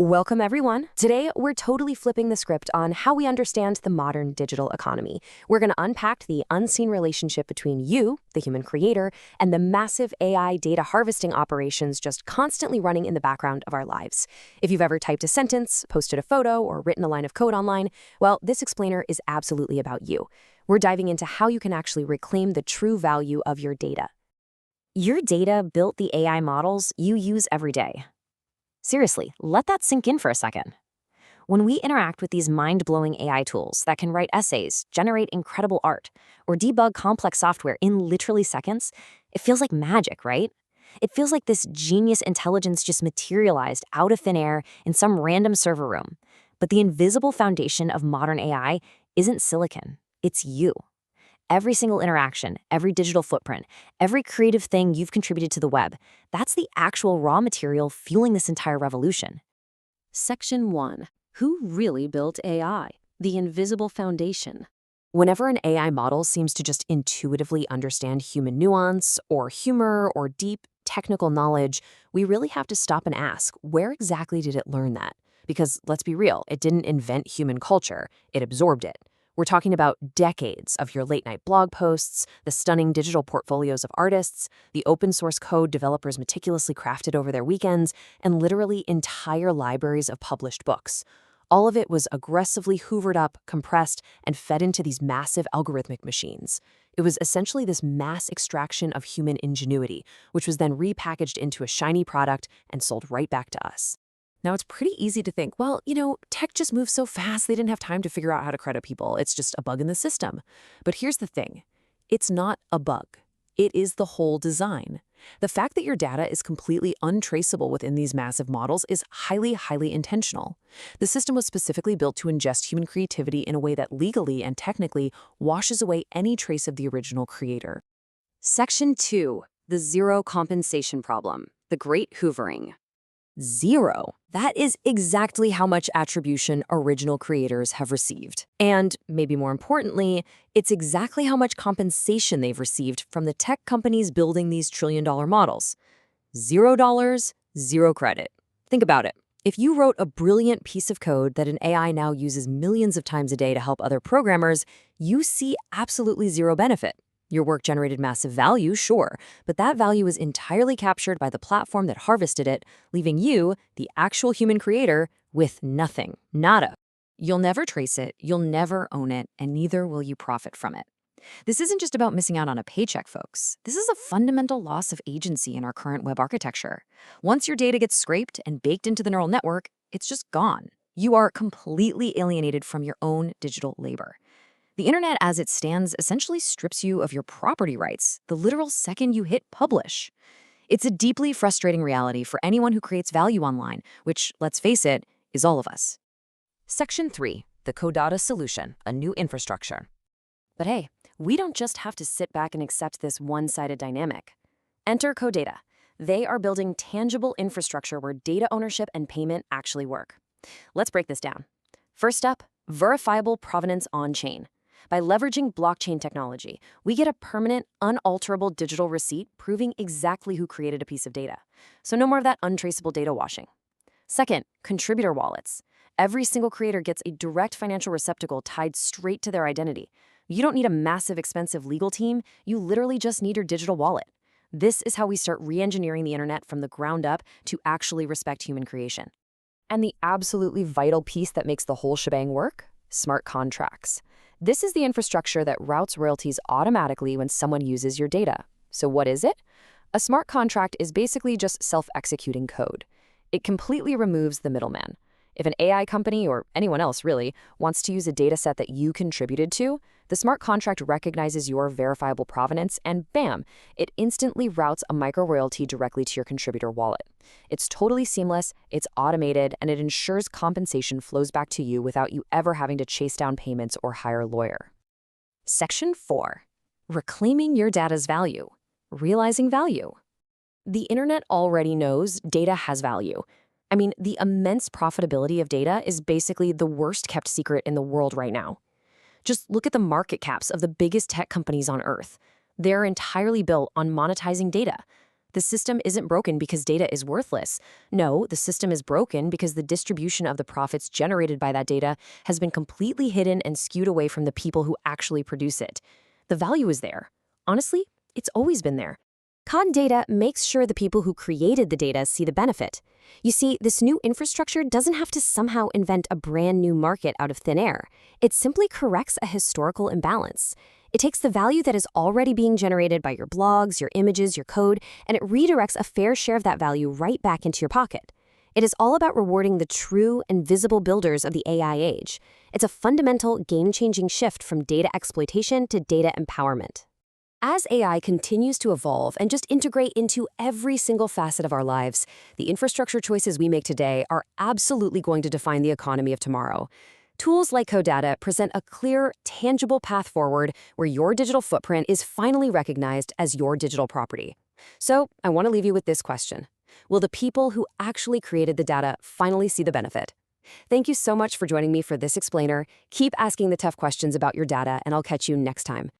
Welcome, everyone. Today, we're totally flipping the script on how we understand the modern digital economy. We're going to unpack the unseen relationship between you, the human creator, and the massive AI data harvesting operations just constantly running in the background of our lives. If you've ever typed a sentence, posted a photo, or written a line of code online, well, this explainer is absolutely about you. We're diving into how you can actually reclaim the true value of your data. Your data built the AI models you use every day. Seriously, let that sink in for a second. When we interact with these mind-blowing AI tools that can write essays, generate incredible art, or debug complex software in literally seconds, it feels like magic, right? It feels like this genius intelligence just materialized out of thin air in some random server room. But the invisible foundation of modern AI isn't silicon, it's you. Every single interaction, every digital footprint, every creative thing you've contributed to the web, that's the actual raw material fueling this entire revolution. Section 1. Who really built AI? The invisible foundation. Whenever an AI model seems to just intuitively understand human nuance, or humor, or deep technical knowledge, we really have to stop and ask, where exactly did it learn that? Because let's be real, it didn't invent human culture, it absorbed it. We're talking about decades of your late-night blog posts, the stunning digital portfolios of artists, the open-source code developers meticulously crafted over their weekends, and literally entire libraries of published books. All of it was aggressively hoovered up, compressed, and fed into these massive algorithmic machines. It was essentially this mass extraction of human ingenuity, which was then repackaged into a shiny product and sold right back to us. Now, it's pretty easy to think, well, tech just moves so fast, they didn't have time to figure out how to credit people. It's just a bug in the system. But here's the thing. It's not a bug. It is the whole design. The fact that your data is completely untraceable within these massive models is highly, highly intentional. The system was specifically built to ingest human creativity in a way that legally and technically washes away any trace of the original creator. Section 2. The zero compensation problem. The Great Hoovering. Zero. That is exactly how much attribution original creators have received. And, maybe more importantly, it's exactly how much compensation they've received from the tech companies building these trillion-dollar models. $0, zero credit. Think about it. If you wrote a brilliant piece of code that an AI now uses millions of times a day to help other programmers, you see absolutely zero benefit. Your work generated massive value, sure, but that value is entirely captured by the platform that harvested it, leaving you, the actual human creator, with nothing, nada. You'll never trace it, you'll never own it, and neither will you profit from it. This isn't just about missing out on a paycheck, folks. This is a fundamental loss of agency in our current web architecture. Once your data gets scraped and baked into the neural network, it's just gone. You are completely alienated from your own digital labor. The internet as it stands essentially strips you of your property rights the literal second you hit publish. It's a deeply frustrating reality for anyone who creates value online, which, let's face it, is all of us. Section 3. The Codatta Solution, a new infrastructure. But hey, we don't just have to sit back and accept this one-sided dynamic. Enter Codatta. They are building tangible infrastructure where data ownership and payment actually work. Let's break this down. First up, verifiable provenance on-chain. By leveraging blockchain technology, we get a permanent, unalterable digital receipt proving exactly who created a piece of data. So no more of that untraceable data washing. Second, contributor wallets. Every single creator gets a direct financial receptacle tied straight to their identity. You don't need a massive, expensive legal team. You literally just need your digital wallet. This is how we start re-engineering the internet from the ground up to actually respect human creation. And the absolutely vital piece that makes the whole shebang work? Smart contracts. This is the infrastructure that routes royalties automatically when someone uses your data. So what is it? A smart contract is basically just self-executing code. It completely removes the middleman. If an AI company, or anyone else really, wants to use a data set that you contributed to, the smart contract recognizes your verifiable provenance and bam, it instantly routes a micro-royalty directly to your contributor wallet. It's totally seamless, it's automated, and it ensures compensation flows back to you without you ever having to chase down payments or hire a lawyer. Section 4. Reclaiming your data's value. Realizing value. The internet already knows data has value. I mean, the immense profitability of data is basically the worst kept secret in the world right now. Just look at the market caps of the biggest tech companies on Earth. They're entirely built on monetizing data. The system isn't broken because data is worthless. No, the system is broken because the distribution of the profits generated by that data has been completely hidden and skewed away from the people who actually produce it. The value is there. Honestly, it's always been there. Codatta makes sure the people who created the data see the benefit. You see, this new infrastructure doesn't have to somehow invent a brand new market out of thin air. It simply corrects a historical imbalance. It takes the value that is already being generated by your blogs, your images, your code, and it redirects a fair share of that value right back into your pocket. It is all about rewarding the true and visible builders of the AI age. It's a fundamental, game-changing shift from data exploitation to data empowerment. As AI continues to evolve and just integrate into every single facet of our lives, the infrastructure choices we make today are absolutely going to define the economy of tomorrow. Tools like Codatta present a clear, tangible path forward where your digital footprint is finally recognized as your digital property. So, I want to leave you with this question. Will the people who actually created the data finally see the benefit? Thank you so much for joining me for this explainer. Keep asking the tough questions about your data, and I'll catch you next time.